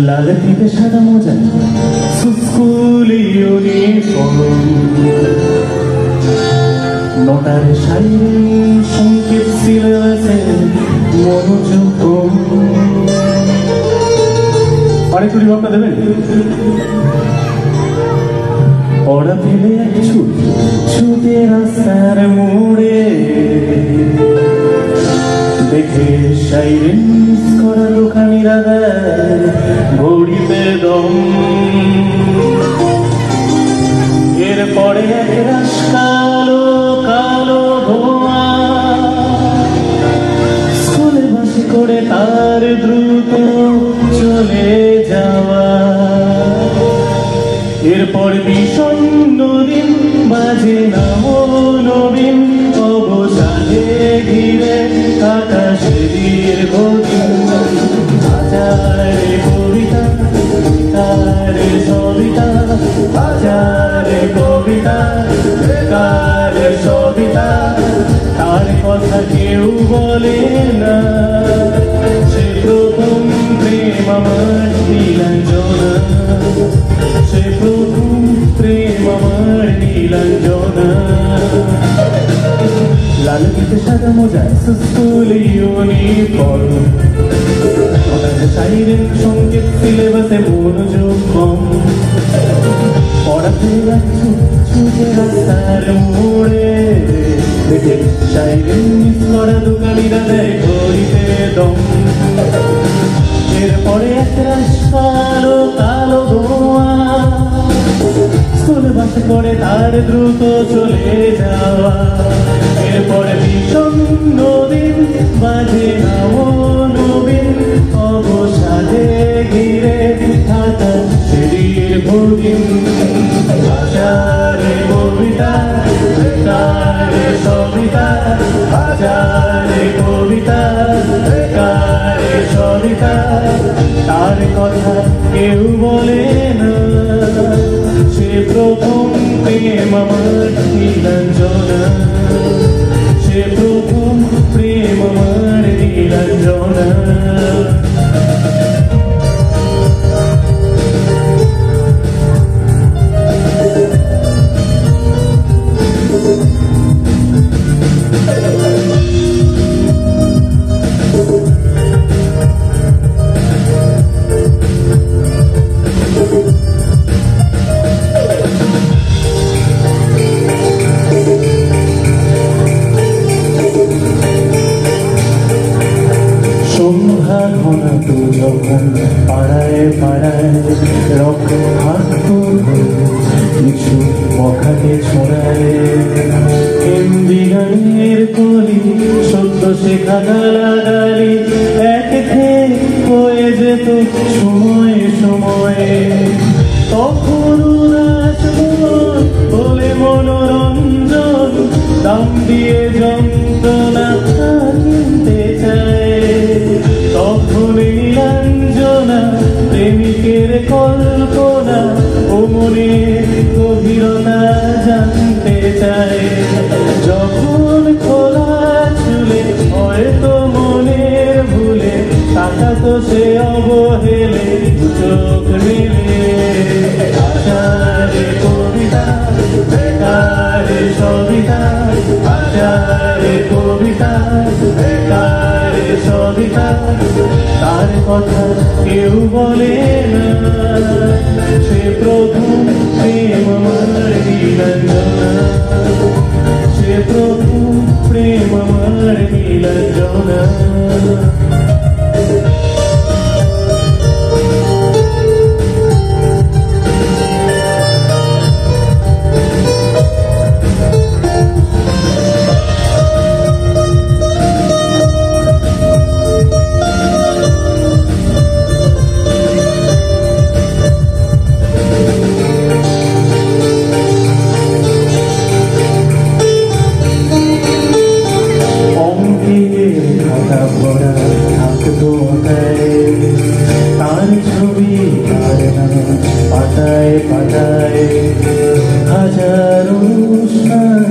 লালটিতে সাদা মোজা স্কুল ইউনিফর্ম নটার শাড়ি সংকেত সিলেবাসে মনোযোগ আরেকটু রিভাবটা দেবেন ওরা ফেলে এক ছুটে রাস্তার মোড়ে দেখে সাইরেন করা দোকানিরা ঘড়িতে দম এরপরে এক রাস কালো কালো ধোঁয়া স্কুলে বাসে করে তার দ্রুত চলে যাওয়া এরপর বিষণ্ণ দিন বাজে নামো নবীন অবসাদে ঘিরে আকাশে দীর্ঘদিন হাজারে কবিতা তারে সবিতা হাজারে কবিতা কারে সবিতা তার কথা কেউ বলে না সে প্রথম প্রেম আমার নীলাঞ্জনা সে প্রথম প্রেম আমার নীলাঞ্জনা লাল গীতে সাদা মোজা স্কুল ইউনিফর্ম সাইরেন সংকেত সিলেবাসে মনোযোগ কম পড়াতে যাচ্ছ ছুটে রাস্তার মোড়ে দেখে সাইরেন মিস করা দোকানিরা দেয় ঘড়িতে দম এরপরে এক রাস কালো কালো ধোঁয়া স্কুলে বাসে করে তার দ্রুত চলে যাওয়া এরপরে বিষণ্ণ দিন বাজে নামো নবীন অবসাদে ঘিরে থাকা সেদির ভোগিন হাজারে কবিতা কারে সবিতা হাজারে কবিতা কারে সবিতা তার কথা কেউ বলে না সে প্রথম প্রেম আমার নীলাঞ্জনা সে প্রথম প্রেম আমার নীলাঞ্জনা যখন পাড়ায় পাড়ায় রক্তাক্ত কিছু বখাটে ছড়ায় হিন্দি গানের কলি সদ্য শেখা গালাগালি এক হয়ে যেত সময়ে সময়ে, তখন বলে মনোরঞ্জন দাম দিয়ে যন্ত্রণা কিনতে চায়, তখন নীলাঞ্জনা প্রেমিকের কল্পনা ও মনের গভীরতা জানতে চায়। যখন খোলা চুলে হয়তো মনের ভুলে তাকাতো সে অবহেলে চোখ মেলে, আচারে কবিতা বেকারে সবিতা, আচারে কবিতা বেকারে সবিতা, তার কথা কেউ বলে না, সে প্রথম প্রেম আমার নীলাঞ্জনা, সে প্রথম প্রেম আমার নীলাঞ্জনা। তার ছবি পাতায় পাতায় হাজার অনুষ্ঠান,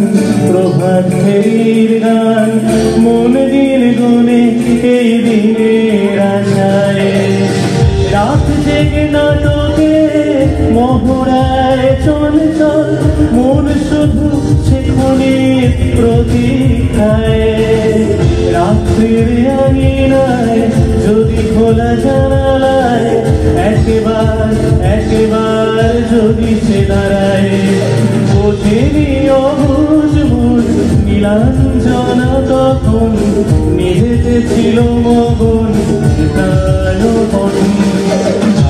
প্রভাত ফেরির গান, মন দিন গুনে এই দিনের আশায়, রাত জেগে নাটকে মহড়ায় চঞ্চল মন শুধু সেখানের প্রতীক্ষায়, রাত্রির আঙিনায় যদি খোলা জানালায় একবার যদি সে দাঁড়ায়, বোঝেনি অবুঝ বুঝ নীলাঞ্জনা তখন নিজেতে ছিল মগন কালবন,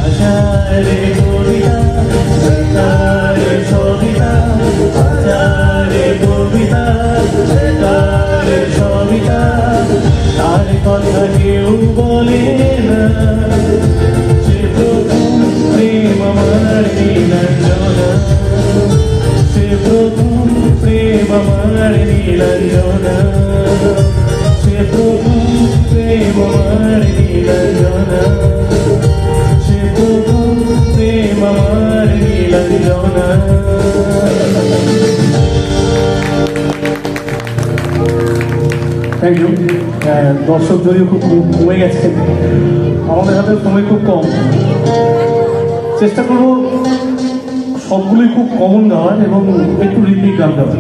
আচারে কবিতা বেকারে সবিতা, আচারে কবিতা বেকারে সবিতা, তার কথা কেউ বলে না, সে প্রথম প্রেম আমার নীলাঞ্জনা, সে প্রথম প্রেম আমার নীলাঞ্জনা, সে প্রথম প্রেম আমার নীলাঞ্জনা, সে প্রথম প্রেম আমার নীলাঞ্জনা। Thank you. দর্শক যদিও খুব কমে গেছে, আমাদের হাতে সময় খুব কম, চেষ্টা করবো সবগুলোই খুব কমন গাওয়ার এবং একটু রিপিট গান গাওয়ার।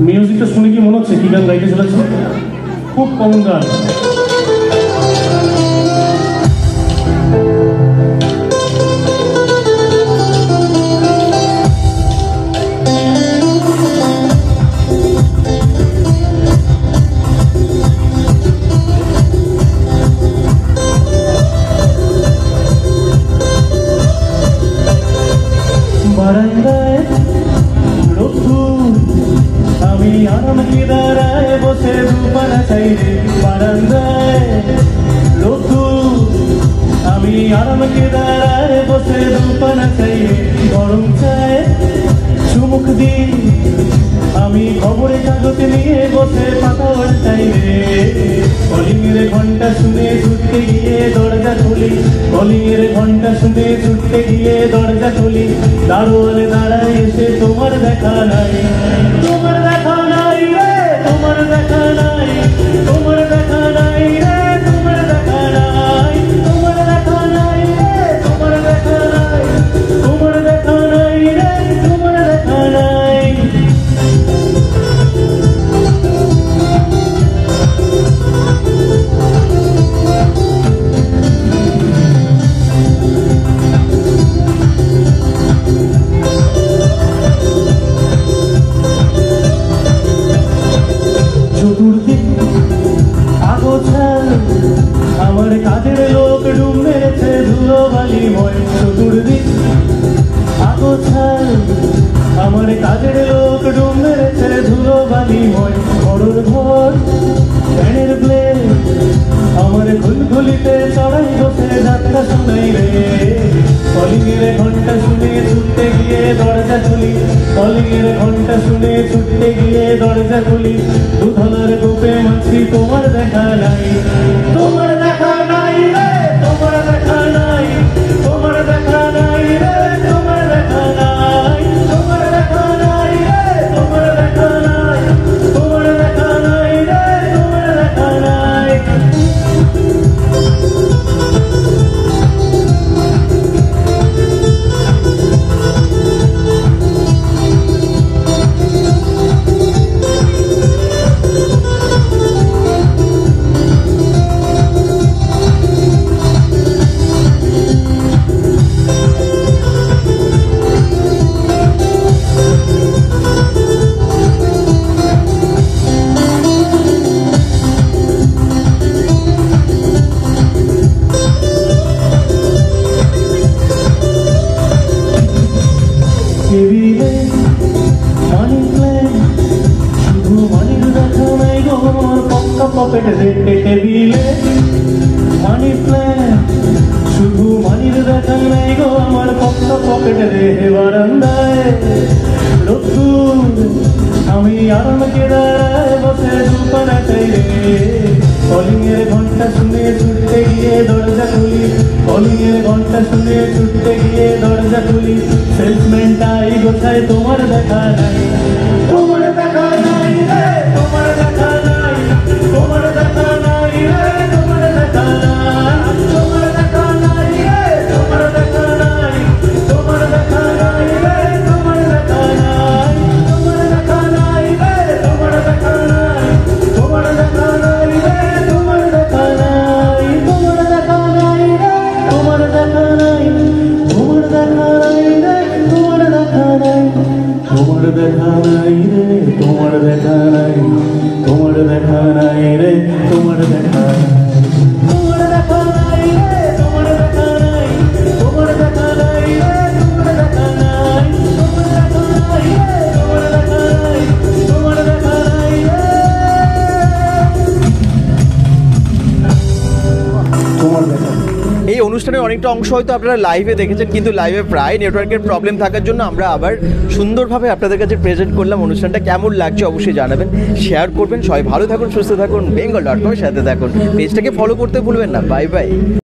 মিউজিকটা শুনে কি মনে হচ্ছে কি গান গাইতে চলেছে? খুব কমন গান। বারান্দায় রোদ্দুর, আমি আরামকে দাঁড়ায় বসে দুপানা চাইরে, বারান্দায় রোদ্দুর, আমি আরামকে দাঁড়ায় বসে দুপানা চাইরে, গরম চায় চুমুক দি, আমি খবরের কাগজ নিয়ে বসে পাতা চাইরে, কলিংয়ের ঘন্টা শুনে ছুটতে গিয়ে দরজা খুলি, কলিংয়ের ঘন্টা শুনে ছুটতে গিয়ে দরজা খুলি, দারোয়ান দাঁড়ায় এসে তোমার দেখা নাই, তোমার দেখা নাই রে, তোমার দেখা নাই, তোমার দেখা নাই রে, তোমার দেখা নাই, তোমার দেখা নাই রে, তোমার দেখা নাই, তোমার দেখা নাই রে, তোমার দেখা নাই। কাজের লোক ডুম মেরেছে ধুলো বালিময় বড়র ঘর ফ্যানের ব্লেড আমার খুলখুলিতে চড়াই বসে যাত্রা শোনাই রে কলিংয়ের ঘন্টা শুনে ছুটতে গিয়ে দরজা খুলি কলিংয়ের ঘন্টা শুনে ছুটতে গিয়ে দরজা খুলি দুধলার গোপে মাছি তোমার দেখা নাই তোমার দেখা নাই রে তোমার দেখা নাই তোমার দেখা নাই রে তোমার দেখা নাই তোমার দেখা নাই রে তোমার দেখা নাই তোমার দেখা নাই রে তোমার দেখা নাই টেবিলে মানি প্ল্যান শুধু মানির দেখা নাই গো আমার পক্কা পকেটে রেখে টেবিলে মানি প্ল্যান শুধু মানির দেখা নাই গো আমার পক্কা পকেটে রেখে বারান্দায় রোদ্দুর আমি আরামকে দাঁড়ায় বসে দুপানা চাই রে কলিংয়ের ঘন্টা শুনে ছুটতে গিয়ে দরজা খুলি কলিংয়ের ঘন্টা শুনে ছুটতে গিয়ে দরজা খুলি সেলসম্যানটাই গোছায় তোমার দেখা নাই তোমার দেখা নাই রে তোমার দেখা নাই তোমার দেখা নাই রে তোমার দেখা নাই তোমার দেখা নাই রে তোমার দেখা নাই তোমার দেখা নাই রে তোমার দেখা নাই তোমার দেখা নাই রে তোমার দেখা নাই তোমার দেখা নাই রে তোমার দেখা নাই তোমার দেখা নাই রে তোমার দেখা নাই তোমার দেখা নাই রে তোমার দেখা নাই তোমার দেখা নাই রে তোমার দেখা নাই তোমার দেখা নাই রে তোমার দেখা নাই তোমার দেখা নাই রে তোমার দেখা নাই তোমার দেখা নাই রে তোমার দেখা নাই তোমার দেখা নাই রে তোমার দেখা নাই তোমার দেখা নাই রে তোমার দেখা এই অনুষ্ঠানের অনেকটা অংশ হয়তো আপনারা লাইভে দেখেছেন, কিন্তু লাইভে প্রায় নেটওয়ার্কের প্রবলেম থাকার জন্য আমরা আবার সুন্দরভাবে আপনাদের কাছে প্রেজেন্ট করলাম। অনুষ্ঠানটা কেমন লাগছে অবশ্যই জানাবেন, শেয়ার করবেন। সবাই ভালো থাকুন, সুস্থ থাকুন, bengal.com এর সাথে থাকুন। পেজটাকে ফলো করতে ভুলবেন না। Bye bye.